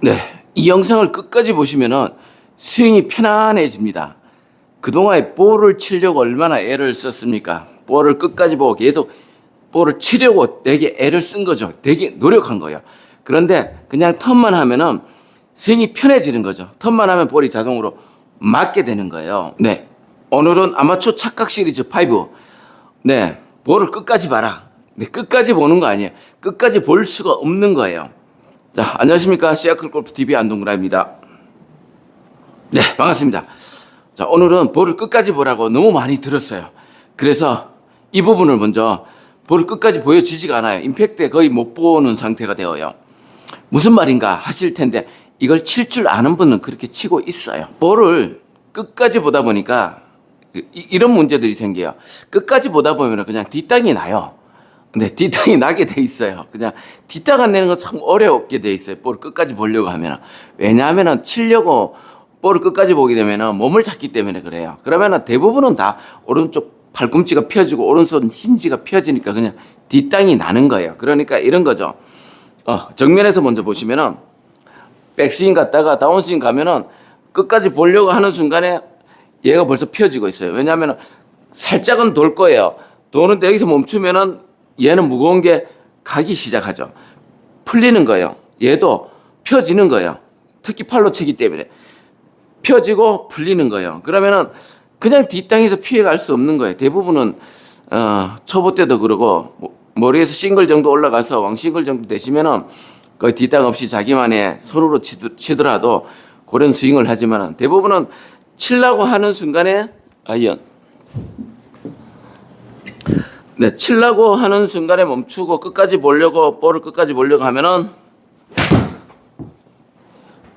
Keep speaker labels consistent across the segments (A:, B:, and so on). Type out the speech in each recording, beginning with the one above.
A: 네, 이 영상을 끝까지 보시면은 스윙이 편안해집니다. 그동안에 볼을 치려고 얼마나 애를 썼습니까? 볼을 끝까지 보고 계속 볼을 치려고 되게 애를 쓴 거죠. 되게 노력한 거예요. 그런데 그냥 턴만 하면은 스윙이 편해지는 거죠. 턴만 하면 볼이 자동으로 맞게 되는 거예요. 네, 오늘은 아마추어 착각 시리즈 5. 네, 볼을 끝까지 봐라. 네, 끝까지 보는 거 아니에요. 끝까지 볼 수가 없는 거예요. 자, 안녕하십니까. 시아클골프TV 안동구라입니다. 네, 반갑습니다. 자, 오늘은 볼을 끝까지 보라고 너무 많이 들었어요. 그래서 이 부분을 먼저 볼을 끝까지 보여지지가 않아요. 임팩트에 거의 못 보는 상태가 되어요. 무슨 말인가 하실 텐데 이걸 칠 줄 아는 분은 그렇게 치고 있어요. 볼을 끝까지 보다 보니까 이런 문제들이 생겨요. 끝까지 보다 보면 그냥 뒷땅이 나요. 네, 뒷땅이 나게 돼 있어요. 그냥 뒷땅 안 내는 건 참 어렵게 돼 있어요. 볼을 끝까지 보려고 하면. 왜냐하면 치려고 볼을 끝까지 보게 되면 몸을 잡기 때문에 그래요. 그러면 대부분은 다 오른쪽 팔꿈치가 펴지고 오른손 힌지가 펴지니까 그냥 뒷땅이 나는 거예요. 그러니까 이런 거죠. 정면에서 먼저 보시면은 백스윙 갔다가 다운스윙 가면은 끝까지 보려고 하는 순간에 얘가 벌써 펴지고 있어요. 왜냐하면 살짝은 돌 거예요. 도는데 여기서 멈추면은 얘는 무거운 게 가기 시작하죠. 풀리는 거예요. 얘도 펴지는 거예요. 특히 팔로 치기 때문에 펴지고 풀리는 거예요. 그러면은 그냥 뒷땅에서 피해갈 수 없는 거예요. 대부분은 초보 때도 그러고 머리에서 싱글 정도 올라가서 왕싱글 정도 되시면은 거의 뒷땅 없이 자기만의 손으로 치더라도 그런 스윙을 하지만은 대부분은 치려고 하는 순간에 아이언. 네, 치려고 하는 순간에 멈추고 끝까지 보려고 볼을 끝까지 보려고 하면은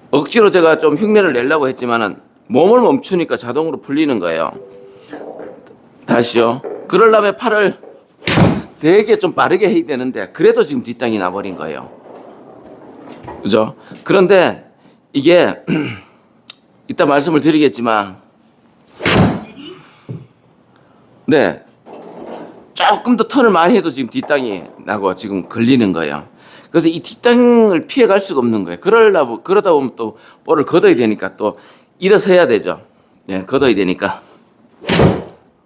A: 억지로 제가 좀 흉내를 내려고 했지만은 몸을 멈추니까 자동으로 풀리는 거예요. 다시요. 그러려면 팔을 되게 좀 빠르게 해야 되는데 그래도 지금 뒷땅이 나버린 거예요. 그죠? 그런데 이게 이따 말씀을 드리겠지만 네, 조금 더 턴을 많이 해도 지금 뒷땅이 나고 지금 걸리는 거예요. 그래서 이 뒷땅을 피해갈 수가 없는 거예요. 그러다 보면 또 볼을 걷어야 되니까 또 일어서야 되죠. 네, 걷어야 되니까.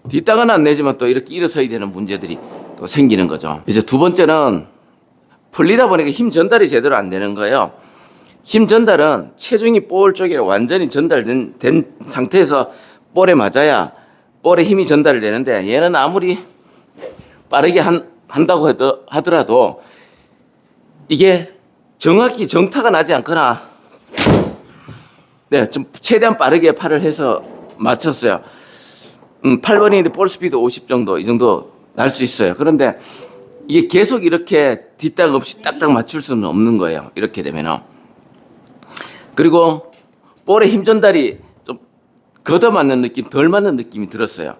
A: 뒷땅은 안 내지만 또 이렇게 일어서야 되는 문제들이 또 생기는 거죠. 이제 두 번째는 풀리다 보니까 힘 전달이 제대로 안 되는 거예요. 힘 전달은 체중이 볼 쪽에 완전히 전달된 상태에서 볼에 맞아야 볼에 힘이 전달되는데 얘는 아무리 빠르게 한다고 하더라도 이게 정확히 정타가 나지 않거나 네, 좀 최대한 빠르게 팔을 해서 맞췄어요. 8번인데 볼 스피드 50 정도 이 정도 날 수 있어요. 그런데 이게 계속 이렇게 뒷땅 없이 딱딱 맞출 수는 없는 거예요. 이렇게 되면은. 그리고 볼에 힘 전달이 좀 걷어맞는 느낌, 덜 맞는 느낌이 들었어요.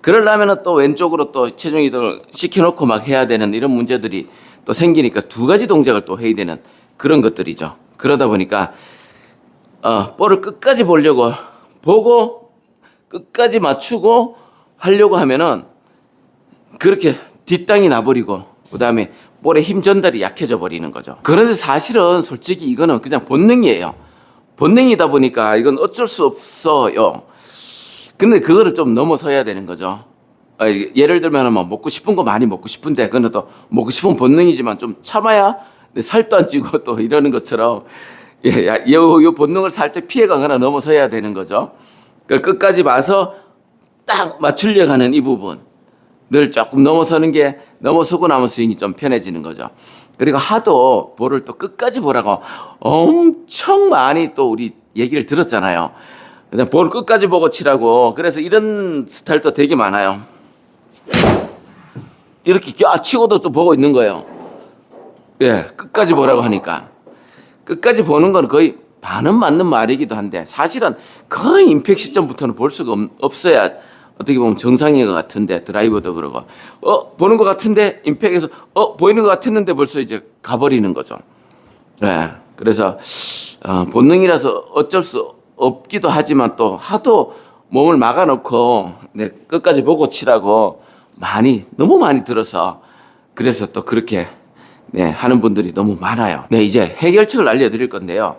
A: 그러려면 또 왼쪽으로 또 체중 이동을 시켜놓고 막 해야 되는 이런 문제들이 또 생기니까 두 가지 동작을 또 해야 되는 그런 것들이죠. 그러다 보니까 볼을 끝까지 보려고 보고 끝까지 맞추고 하려고 하면은 그렇게 뒷땅이 나버리고 그 다음에 볼에 힘 전달이 약해져 버리는 거죠. 그런데 사실은 솔직히 이거는 그냥 본능이에요. 본능이다 보니까 이건 어쩔 수 없어요. 근데 그거를 좀 넘어서야 되는 거죠. 예를 들면 뭐 먹고 싶은 거 많이 먹고 싶은데 그건 또 먹고 싶은 본능이지만 좀 참아야 살도 안 찌고 또 이러는 것처럼 요 본능을 살짝 피해가거나 넘어서야 되는 거죠. 그러니까 끝까지 봐서 딱 맞추려고 하는 이 부분 늘 조금 넘어서고 나면 스윙이 좀 편해지는 거죠. 그리고 하도 볼을 또 끝까지 보라고 엄청 많이 또 우리 얘기를 들었잖아요. 그냥 볼 끝까지 보고 치라고. 그래서 이런 스타일도 되게 많아요. 이렇게 치고도 또 보고 있는 거예요. 예, 끝까지 보라고 하니까. 끝까지 보는 건 거의 반은 맞는 말이기도 한데 사실은 거의 임팩 시점부터는 볼 수가 없어야 어떻게 보면 정상인 것 같은데 드라이버도 그러고 보는 것 같은데 임팩에서 보이는 것 같았는데 벌써 이제 가버리는 거죠. 예, 그래서 본능이라서 어쩔 수 없기도 하지만 또 하도 몸을 막아놓고 네, 끝까지 보고 치라고 너무 많이 들어서 그래서 또 그렇게 네, 하는 분들이 너무 많아요. 네, 이제 해결책을 알려드릴 건데요.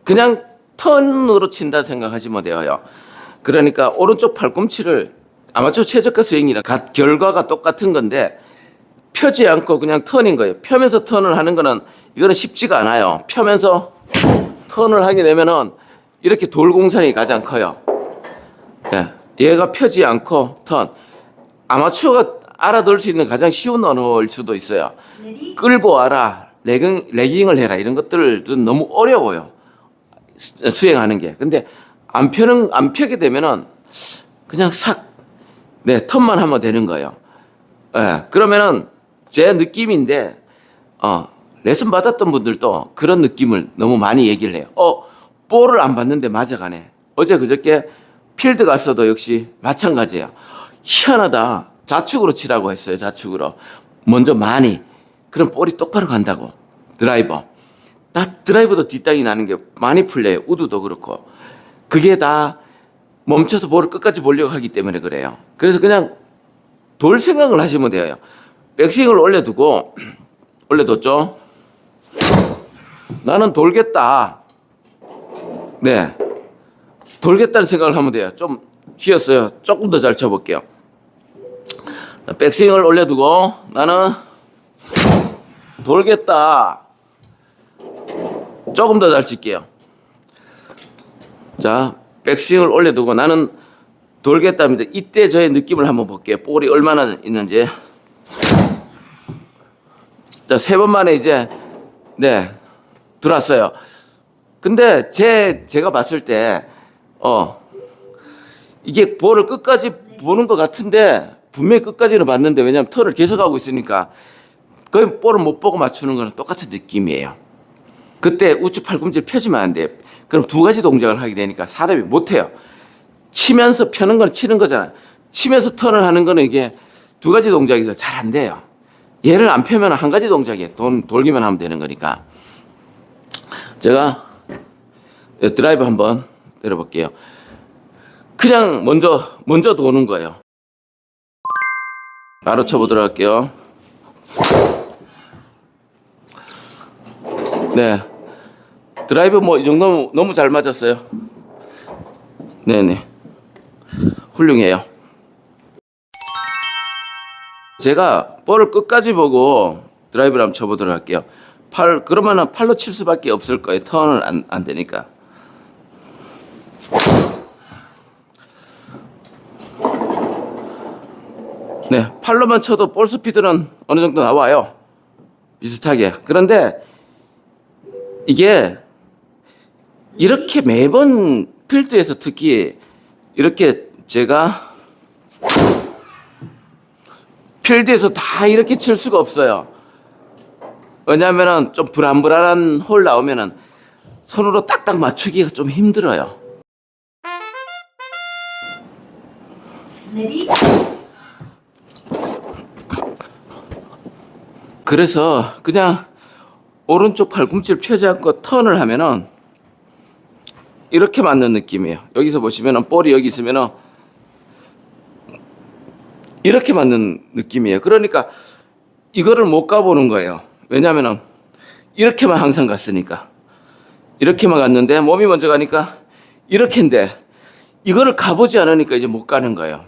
A: 그냥 턴으로 친다 생각하시면 돼요. 그러니까 오른쪽 팔꿈치를 아마추어 최저가 스윙이랑 결과가 똑같은 건데 펴지 않고 그냥 턴인 거예요. 펴면서 턴을 하는 거는 이거는 쉽지가 않아요. 펴면서 턴을 하게 되면은 이렇게 돌공산이 가장 커요. 예, 얘가 펴지 않고 턴. 아마추어가 알아들 수 있는 가장 쉬운 언어일 수도 있어요. 끌고 와라, 레깅을 해라 이런 것들은 너무 어려워요. 수행하는 게. 근데 안 펴게 되면은 그냥 네, 턴만 하면 되는 거예요. 예, 그러면은 제 느낌인데, 레슨 받았던 분들도 그런 느낌을 너무 많이 얘기를 해요. 볼을 안 봤는데 맞아가네. 어제 그저께 필드 갔어도 역시 마찬가지예요. 희한하다. 좌측으로 치라고 했어요. 좌측으로. 먼저 많이. 그럼 볼이 똑바로 간다고. 드라이버. 드라이버도 뒷땅이 나는 게 많이 풀려요. 우드도 그렇고. 그게 다 멈춰서 볼을 끝까지 보려고 하기 때문에 그래요. 그래서 그냥 돌 생각을 하시면 돼요. 백스윙을 올려뒀죠. 나는 돌겠다. 네. 돌겠다는 생각을 하면 돼요. 좀 휘었어요. 조금 더 잘 쳐볼게요. 백스윙을 올려두고 나는 돌겠다. 조금 더 잘 칠게요. 자, 백스윙을 올려두고 나는 돌겠답니다. 이때 저의 느낌을 한번 볼게요. 볼이 얼마나 있는지. 자, 3번 만에 이제, 네, 들어왔어요. 근데 제가 봤을 때, 이게 볼을 끝까지 보는 것 같은데, 분명히 끝까지는 봤는데, 왜냐면 턴을 계속하고 있으니까, 거의 볼을 못 보고 맞추는 거는 똑같은 느낌이에요. 그때 우측 팔꿈치를 펴지면 안 돼요. 그럼 2가지 동작을 하게 되니까 사람이 못해요. 치면서 펴는 건 치는 거잖아요. 치면서 턴을 하는 거는 이게 2가지 동작이서 잘 안 돼요. 얘를 안 펴면 1가지 동작이에요. 돌기만 하면 되는 거니까. 제가 드라이브 한번 때려볼게요. 그냥 먼저 도는 거예요. 바로 쳐보도록 할게요. 네. 드라이브 이 정도면 너무 잘 맞았어요. 네네. 훌륭해요. 제가 볼을 끝까지 보고 드라이브를 한번 쳐보도록 할게요. 그러면은 팔로 칠 수밖에 없을 거예요. 턴을 안 되니까. 네. 팔로만 쳐도 볼 스피드는 어느 정도 나와요. 비슷하게. 그런데 이게 이렇게 매번 필드에서 특히 이렇게 제가 필드에서 다 이렇게 칠 수가 없어요. 왜냐하면 좀 불안불안한 홀 나오면은 손으로 딱딱 맞추기가 좀 힘들어요. 그래서 그냥 오른쪽 팔꿈치를 펴지 않고 턴을 하면은 이렇게 맞는 느낌이에요. 여기서 보시면은 볼이 여기 있으면은 이렇게 맞는 느낌이에요. 그러니까 이거를 못 가보는 거예요. 왜냐면은 이렇게만 항상 갔으니까. 이렇게만 갔는데 몸이 먼저 가니까 이렇게인데 이거를 가보지 않으니까 이제 못 가는 거예요.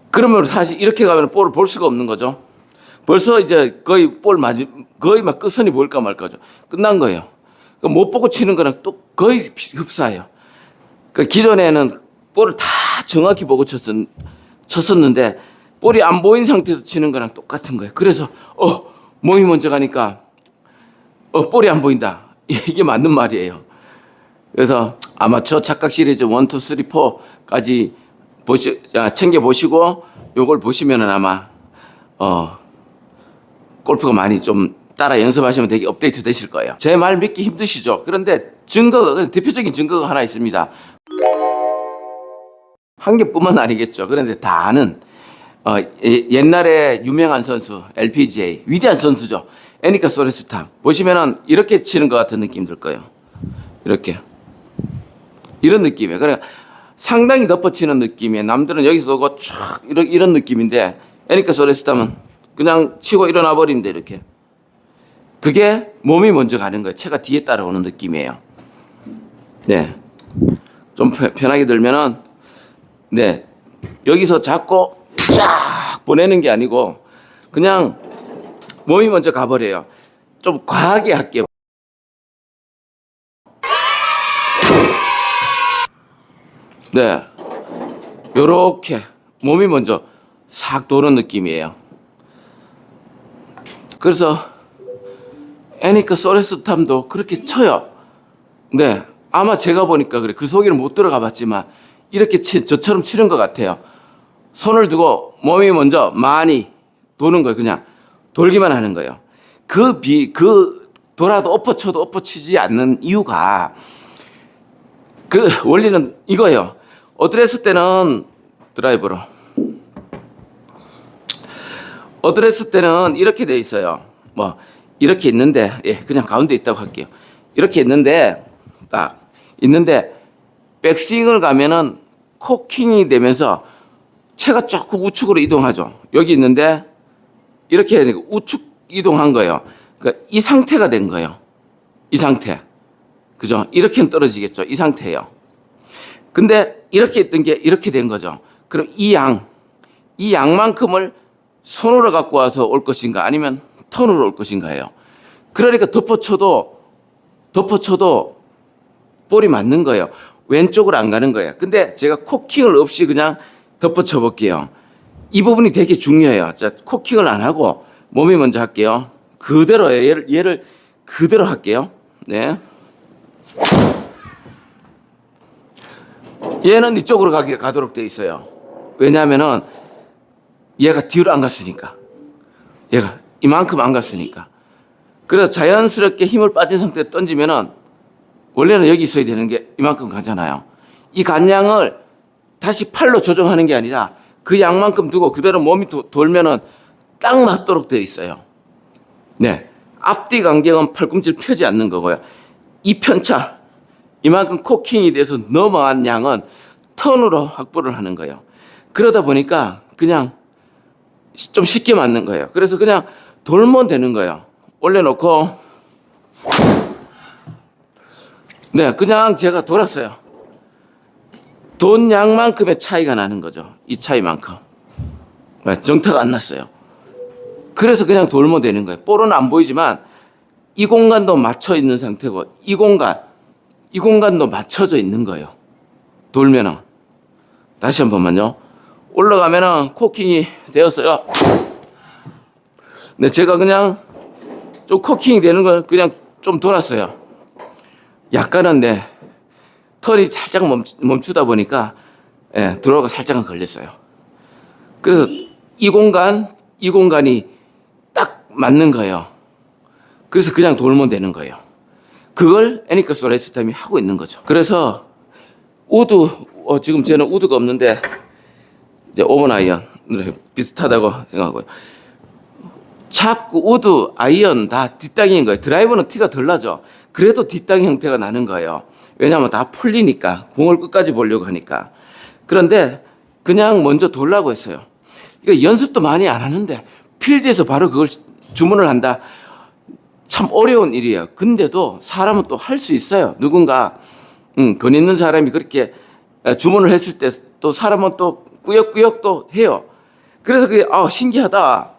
A: 그러면 사실 이렇게 가면 볼을 볼 수가 없는 거죠. 벌써 이제 거의 거의 막 끝선이 보일까 말까죠. 끝난 거예요. 못 보고 치는 거랑 또 거의 흡사해요. 기존에는 볼을 다 정확히 보고 쳤었는데 볼이 안 보인 상태에서 치는 거랑 똑같은 거예요. 그래서 몸이 먼저 가니까 볼이 안 보인다. 이게 맞는 말이에요. 그래서 아마추어 착각 시리즈 1, 2, 3, 4까지 챙겨보시고 요걸 보시면은 아마 골프가 많이 좀 따라 연습하시면 되게 업데이트 되실 거예요. 제 말 믿기 힘드시죠? 그런데 대표적인 증거가 하나 있습니다. 한 개뿐만 아니겠죠. 그런데 다 아는 옛날에 유명한 선수 LPGA 위대한 선수죠. 애니카 소레스타 보시면은 이렇게 치는 것 같은 느낌 들 거예요. 이런 느낌이에요. 그러니까 상당히 덮어치는 느낌이에요. 남들은 여기서 오고 쫙 이런 느낌인데 애니카 소레스타는 그냥 치고 일어나 버리는데 이렇게 그게 몸이 먼저 가는 거예요. 체가 뒤에 따라오는 느낌이에요. 네. 좀 편하게 들면은, 네. 여기서 잡고 쫙 보내는 게 아니고, 그냥 몸이 먼저 가버려요. 좀 과하게 할게요. 네. 요렇게 몸이 먼저 싹 도는 느낌이에요. 그래서 애니까 소레스탐도 그렇게 쳐요. 네. 아마 제가 보니까 그래. 그 속에는 못 들어가 봤지만 이렇게 저처럼 치는 것 같아요. 손을 두고 몸이 먼저 많이 도는 거예요. 그냥 돌기만 하는 거예요. 돌아도 엎어쳐도 엎어치지 않는 이유가 그 원리는 이거예요. 어드레스 때는 드라이브로. 어드레스 때는 이렇게 돼 있어요. 뭐 이렇게 있는데, 예, 그냥 가운데 있다고 할게요. 이렇게 있는데 딱 있는데 백스윙을 가면은 코킹이 되면서 체가 조금 우측으로 이동하죠. 여기 있는데 이렇게 우측 이동한 거예요. 그러니까 이 상태가 된 거예요. 이 상태. 그죠? 이렇게는 떨어지겠죠. 이 상태예요. 근데 이렇게 있던 게 이렇게 된 거죠. 그럼 이 양만큼을 손으로 갖고 와서 올 것인가 아니면 턴으로 올 것인가예요. 그러니까 덮어쳐도 볼이 맞는 거예요. 왼쪽으로 안 가는 거예요. 근데 제가 코킹을 없이 그냥 덮어쳐 볼게요. 이 부분이 되게 중요해요. 자, 코킹을 안 하고 몸이 먼저 할게요. 그대로예요. 얘를 그대로 할게요. 네. 얘는 이쪽으로 가도록 돼 있어요. 왜냐하면은 얘가 뒤로 안 갔으니까. 얘가 이만큼 안 갔으니까. 그래서 자연스럽게 힘을 빠진 상태에 던지면은 원래는 여기 있어야 되는 게 이만큼 가잖아요. 이 간량을 다시 팔로 조정하는 게 아니라 그 양만큼 두고 그대로 몸이 돌면은 딱 맞도록 되어 있어요. 네. 앞뒤 간격은 팔꿈치를 펴지 않는 거고요. 이 편차, 이만큼 코킹이 돼서 넘어간 양은 턴으로 확보를 하는 거예요. 그러다 보니까 그냥 좀 쉽게 맞는 거예요. 그래서 그냥 돌면 되는 거예요. 올려놓고, 네, 그냥 제가 돌았어요. 돈 양만큼의 차이가 나는 거죠. 이 차이만큼. 정타가 안 났어요. 그래서 그냥 돌면 되는 거예요. 볼은 안 보이지만 이 공간도 맞춰 있는 상태고 이 공간도 맞춰져 있는 거예요. 돌면은. 다시 한 번만요. 올라가면은 코킹이 되었어요. 네, 제가 그냥 좀 코킹이 되는 걸 그냥 좀 돌았어요. 약간은 네, 털이 살짝 멈추다 보니까 예, 들어가 살짝은 걸렸어요. 그래서 이 공간이 딱 맞는 거예요. 그래서 그냥 돌면 되는 거예요. 그걸 애니까 소레스탐이 하고 있는 거죠. 그래서 우드, 지금 저는 우드가 없는데 이제 오븐 아이언 비슷하다고 생각하고요. 자꾸 우드, 아이언 다 뒷땅인 거예요. 드라이버는 티가 덜 나죠. 그래도 뒷땅 형태가 나는 거예요. 왜냐하면 다 풀리니까, 공을 끝까지 보려고 하니까. 그런데 그냥 먼저 돌라고 했어요. 그러니까 연습도 많이 안 하는데 필드에서 바로 그걸 주문을 한다. 참 어려운 일이에요. 근데도 사람은 또 할 수 있어요. 누군가 건 있는 사람이 그렇게 주문을 했을 때 또 사람은 또 꾸역꾸역 또 해요. 그래서 그게 신기하다.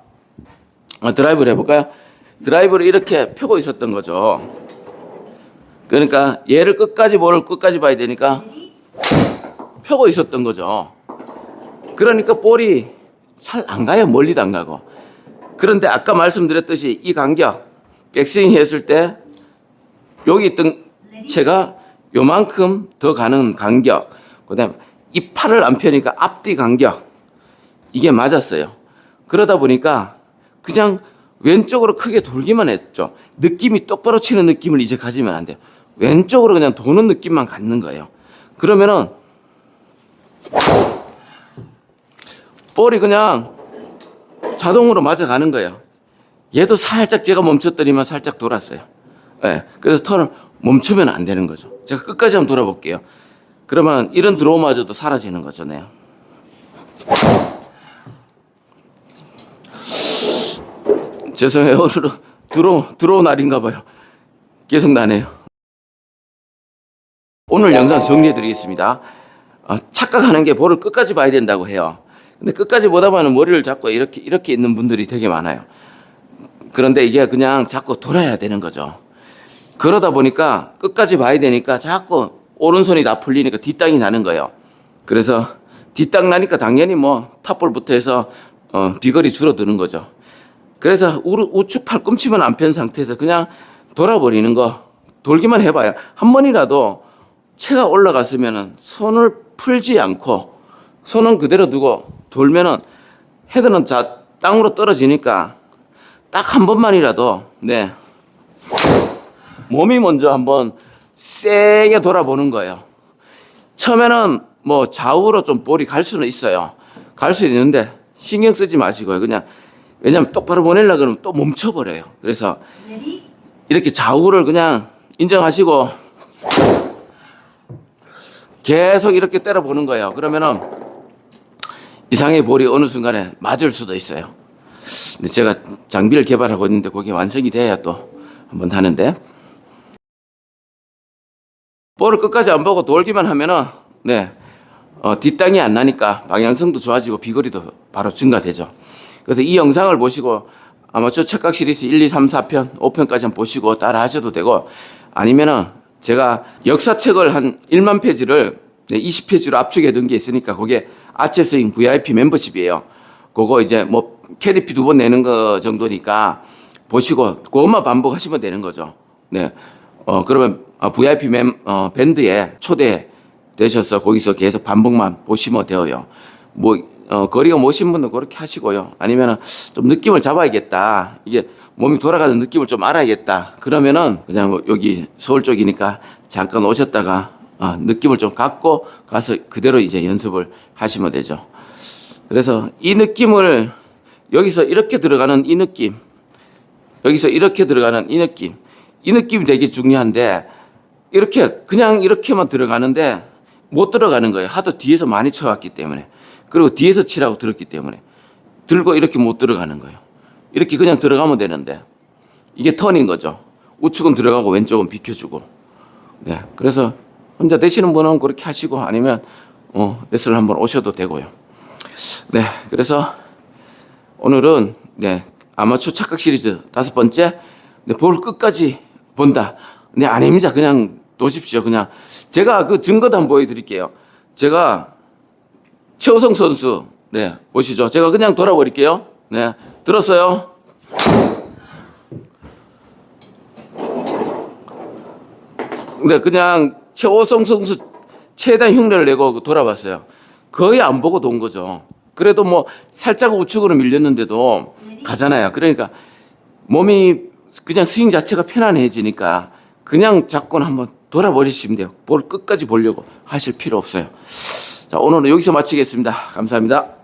A: 드라이브를 해볼까요? 드라이브를 이렇게 펴고 있었던 거죠. 그러니까 얘를 볼을 끝까지 봐야 되니까 펴고 있었던 거죠. 그러니까 볼이 잘 안 가요. 멀리도 안 가고. 그런데 아까 말씀드렸듯이 이 간격, 백스윙 했을 때 여기 있던 채가 요만큼 더 가는 간격, 그 다음에 이 팔을 안 펴니까 앞뒤 간격, 이게 맞았어요. 그러다 보니까 그냥 왼쪽으로 크게 돌기만 했죠. 느낌이 똑바로 치는 느낌을 이제 가지면 안 돼요. 왼쪽으로 그냥 도는 느낌만 갖는 거예요. 그러면은 볼이 그냥 자동으로 맞아가는 거예요. 얘도 살짝 제가 멈췄더니만 살짝 돌았어요. 네, 그래서 턴을 멈추면 안 되는 거죠. 제가 끝까지 한번 돌아볼게요. 그러면 이런 드로우마저도 사라지는 거죠. 네. 죄송해요. 오늘은 들어온 날인가 봐요. 계속 나네요. 오늘 영상 정리해 드리겠습니다. 착각하는 게 볼을 끝까지 봐야 된다고 해요. 근데 끝까지 보다 보면 머리를 잡고 이렇게 있는 분들이 되게 많아요. 그런데 이게 그냥 자꾸 돌아야 되는 거죠. 그러다 보니까 끝까지 봐야 되니까 자꾸 오른손이 다 풀리니까 뒷땅이 나는 거예요. 그래서 뒷땅 나니까 당연히 뭐 탑볼부터 해서 비거리 줄어드는 거죠. 그래서 우측 팔꿈치만 안 편 상태에서 그냥 돌아버리는 거, 돌기만 해봐요. 한 번이라도 체가 올라갔으면은 손을 풀지 않고 손은 그대로 두고 돌면은 헤드는 땅으로 떨어지니까 딱 한 번만이라도, 네, 몸이 먼저 한번 세게 돌아보는 거예요. 처음에는 뭐 좌우로 좀 볼이 갈 수는 있어요. 갈 수 있는데 신경 쓰지 마시고요. 그냥, 왜냐면 똑바로 보내려고 그러면 또 멈춰버려요. 그래서 이렇게 좌우를 그냥 인정하시고 계속 이렇게 때려보는 거예요. 그러면은 이상의 볼이 어느 순간에 맞을 수도 있어요. 근데 제가 장비를 개발하고 있는데 그게 완성이 돼야 또 한번 하는데, 볼을 끝까지 안 보고 돌기만 하면은, 네, 뒷땅이 안 나니까 방향성도 좋아지고 비거리도 바로 증가되죠. 그래서 이 영상을 보시고 아마추어 착각 시리즈 1, 2, 3, 4편, 5편까지 한번 보시고 따라 하셔도 되고, 아니면은 제가 역사책을 한 1만 페이지를 20페이지로 압축해 둔 게 있으니까 그게 아체스윙 VIP 멤버십이에요. 그거 이제 뭐 KDP 2번 내는 거 정도니까 보시고 그것만 반복하시면 되는 거죠. 네. 그러면 VIP 밴드에 초대되셔서 거기서 계속 반복만 보시면 돼요. 뭐 거리가 모신 분은 그렇게 하시고요. 아니면은 좀 느낌을 잡아야겠다. 이게 몸이 돌아가는 느낌을 좀 알아야겠다. 그러면은 그냥 뭐 여기 서울 쪽이니까 잠깐 오셨다가 느낌을 좀 갖고 가서 그대로 이제 연습을 하시면 되죠. 그래서 이 느낌을 여기서 이렇게 들어가는 이 느낌, 여기서 이렇게 들어가는 이 느낌, 이 느낌이 되게 중요한데 이렇게 그냥 이렇게만 들어가는데 못 들어가는 거예요. 하도 뒤에서 많이 쳐왔기 때문에. 그리고 뒤에서 치라고 들었기 때문에 들고 이렇게 못 들어가는 거예요. 이렇게 그냥 들어가면 되는데 이게 턴인 거죠. 우측은 들어가고 왼쪽은 비켜주고. 네, 그래서 혼자 되시는 분은 그렇게 하시고 아니면 레슨을 한번 오셔도 되고요. 네, 그래서 오늘은 네, 아마추어 착각 시리즈 5번째, 네, 볼 끝까지 본다. 네, 아닙니다. 그냥 놓으십시오. 그냥 제가 그 증거도 한번 보여드릴게요. 제가 최우성 선수, 네, 보시죠. 제가 그냥 돌아버릴게요. 네, 들었어요. 네, 그냥 최우성 선수 최대한 흉내를 내고 돌아봤어요. 거의 안 보고 돈 거죠. 그래도 뭐 살짝 우측으로 밀렸는데도 가잖아요. 그러니까 몸이 그냥 스윙 자체가 편안해지니까 그냥 잡고는 한번 돌아버리시면 돼요. 볼 끝까지 보려고 하실 필요 없어요. 자, 오늘은 여기서 마치겠습니다. 감사합니다.